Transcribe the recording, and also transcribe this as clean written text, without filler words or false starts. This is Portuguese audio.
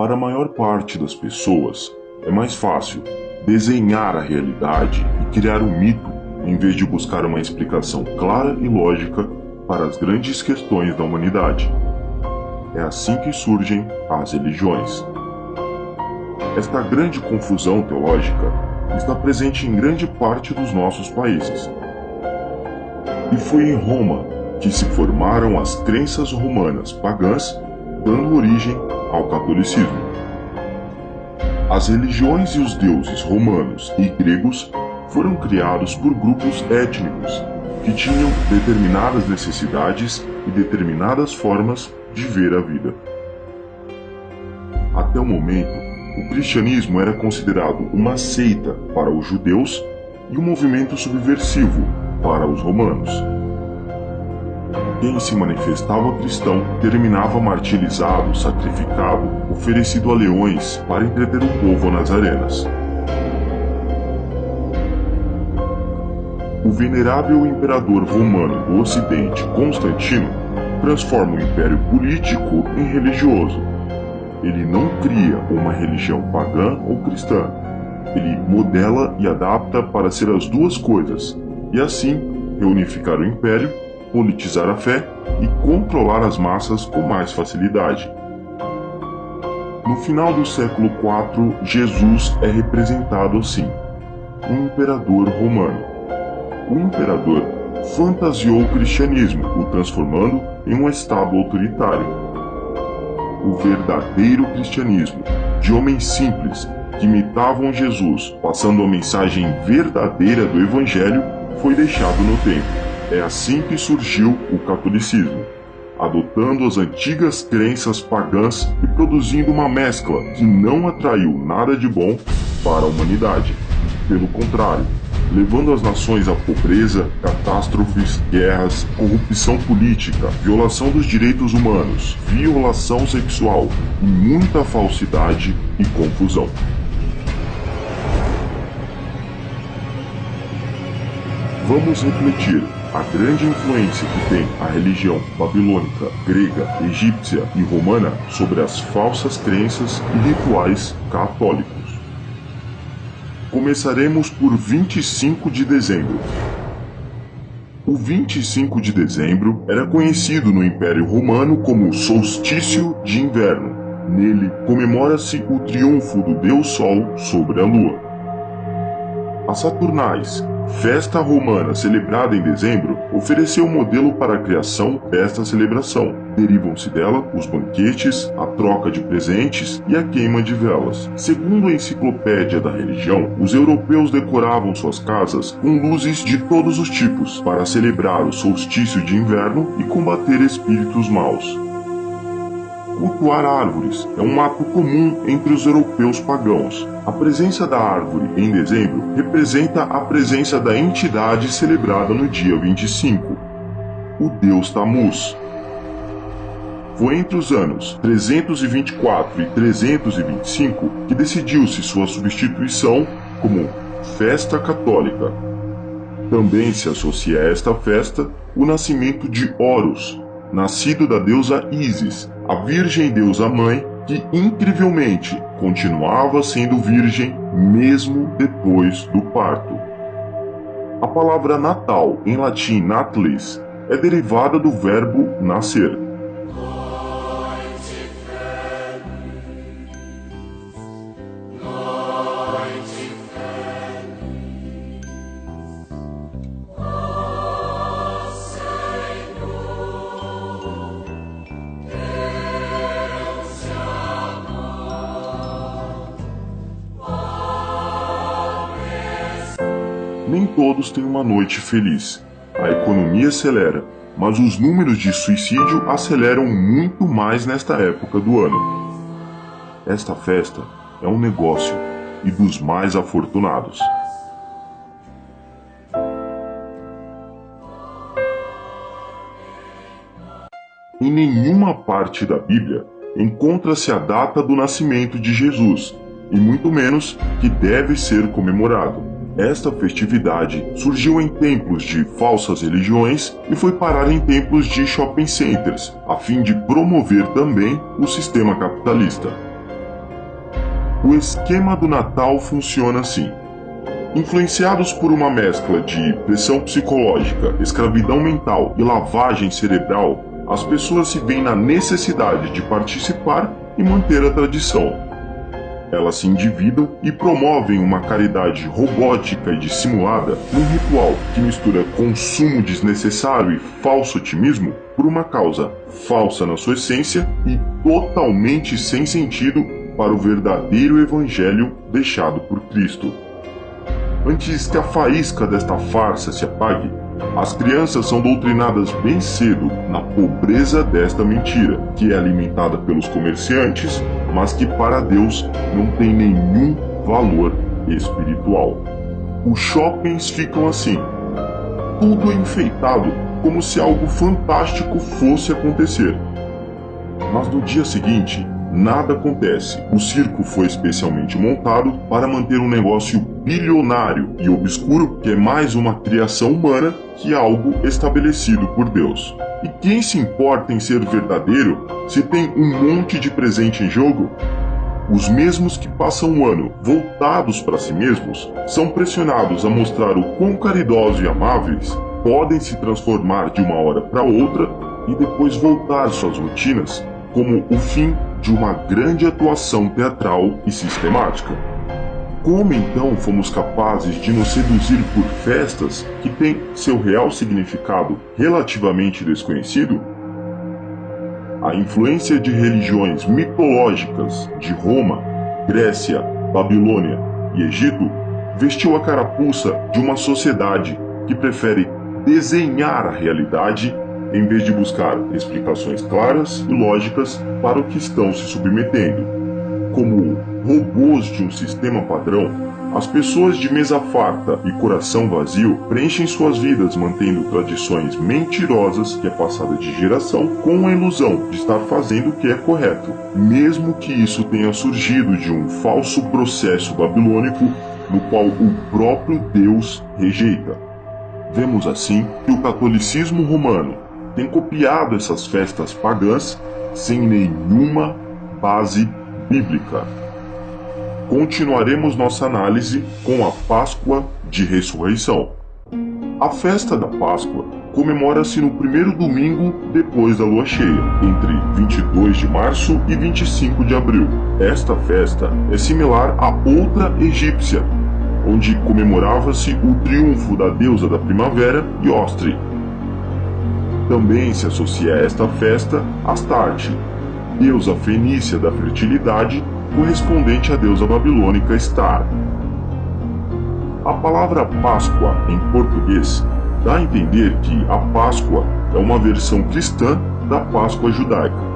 Para a maior parte das pessoas, é mais fácil desenhar a realidade e criar um mito em vez de buscar uma explicação clara e lógica para as grandes questões da humanidade. É assim que surgem as religiões. Esta grande confusão teológica está presente em grande parte dos nossos países. E foi em Roma que se formaram as crenças romanas pagãs, dando origem ao catolicismo. As religiões e os deuses romanos e gregos foram criados por grupos étnicos que tinham determinadas necessidades e determinadas formas de ver a vida. Até o momento, o cristianismo era considerado uma seita para os judeus e um movimento subversivo para os romanos. Quem se manifestava cristão terminava martirizado, sacrificado, oferecido a leões para entreter o povo nas arenas. O venerável imperador romano do Ocidente, Constantino, transforma o império político em religioso. Ele não cria uma religião pagã ou cristã. Ele modela e adapta para ser as duas coisas, e assim reunificar o império, politizar a fé e controlar as massas com mais facilidade. No final do século IV, Jesus é representado assim: um imperador romano. O imperador fantasiou o cristianismo, o transformando em um estado autoritário. O verdadeiro cristianismo, de homens simples que imitavam Jesus, passando a mensagem verdadeira do Evangelho, foi deixado no tempo. É assim que surgiu o catolicismo, adotando as antigas crenças pagãs e produzindo uma mescla que não atraiu nada de bom para a humanidade. Pelo contrário, levando as nações à pobreza, catástrofes, guerras, corrupção política, violação dos direitos humanos, violação sexual e muita falsidade e confusão. Vamos refletir a grande influência que tem a religião babilônica, grega, egípcia e romana sobre as falsas crenças e rituais católicos. Começaremos por 25 de dezembro. O 25 de dezembro era conhecido no Império Romano como solstício de inverno. Nele comemora-se o triunfo do Deus Sol sobre a Lua. As Saturnais, festa romana celebrada em dezembro, ofereceu o modelo para a criação desta celebração. Derivam-se dela os banquetes, a troca de presentes e a queima de velas. Segundo a enciclopédia da religião, os europeus decoravam suas casas com luzes de todos os tipos para celebrar o solstício de inverno e combater espíritos maus. Cultuar árvores é um ato comum entre os europeus pagãos. A presença da árvore em dezembro representa a presença da entidade celebrada no dia 25, o deus Tammuz. Foi entre os anos 324 e 325 que decidiu-se sua substituição como festa católica. Também se associa a esta festa o nascimento de Horus, nascido da deusa Ísis, a virgem deusa mãe que incrivelmente continuava sendo virgem mesmo depois do parto. A palavra Natal, em latim natalis, é derivada do verbo nascer. Nem todos têm uma noite feliz. A economia acelera, mas os números de suicídio aceleram muito mais nesta época do ano. Esta festa é um negócio e dos mais afortunados. Em nenhuma parte da Bíblia encontra-se a data do nascimento de Jesus, e muito menos que deve ser comemorado. Esta festividade surgiu em templos de falsas religiões e foi parar em templos de shopping centers, a fim de promover também o sistema capitalista. O esquema do Natal funciona assim. Influenciados por uma mescla de pressão psicológica, escravidão mental e lavagem cerebral, as pessoas se veem na necessidade de participar e manter a tradição. Elas se endividam e promovem uma caridade robótica e dissimulada num ritual que mistura consumo desnecessário e falso otimismo por uma causa falsa na sua essência e totalmente sem sentido para o verdadeiro evangelho deixado por Cristo. Antes que a faísca desta farsa se apague, as crianças são doutrinadas bem cedo na pobreza desta mentira, que é alimentada pelos comerciantes, mas que para Deus não tem nenhum valor espiritual. Os shoppings ficam assim, tudo enfeitado como se algo fantástico fosse acontecer. Mas no dia seguinte, nada acontece. O circo foi especialmente montado para manter um negócio bilionário e obscuro que é mais uma criação humana que algo estabelecido por Deus. E quem se importa em ser verdadeiro se tem um monte de presente em jogo? Os mesmos que passam um ano voltados para si mesmos são pressionados a mostrar o quão caridosos e amáveis podem se transformar de uma hora para outra e depois voltar suas rotinas como o fim de uma grande atuação teatral e sistemática. Como então fomos capazes de nos seduzir por festas que têm seu real significado relativamente desconhecido? A influência de religiões mitológicas de Roma, Grécia, Babilônia e Egito vestiu a carapuça de uma sociedade que prefere desenhar a realidade em vez de buscar explicações claras e lógicas para o que estão se submetendo. Como robôs de um sistema padrão, as pessoas de mesa farta e coração vazio preenchem suas vidas mantendo tradições mentirosas que é passada de geração com a ilusão de estar fazendo o que é correto, mesmo que isso tenha surgido de um falso processo babilônico no qual o próprio Deus rejeita. Vemos assim que o catolicismo romano tem copiado essas festas pagãs sem nenhuma base bíblica. Continuaremos nossa análise com a Páscoa de Ressurreição. A festa da Páscoa comemora-se no primeiro domingo depois da lua cheia, entre 22 de março e 25 de abril. Esta festa é similar a outra egípcia, onde comemorava-se o triunfo da deusa da primavera, Iostre. Também se associa a esta festa Astarte, deusa fenícia da fertilidade, correspondente à deusa babilônica Star. A palavra Páscoa em português dá a entender que a Páscoa é uma versão cristã da Páscoa judaica.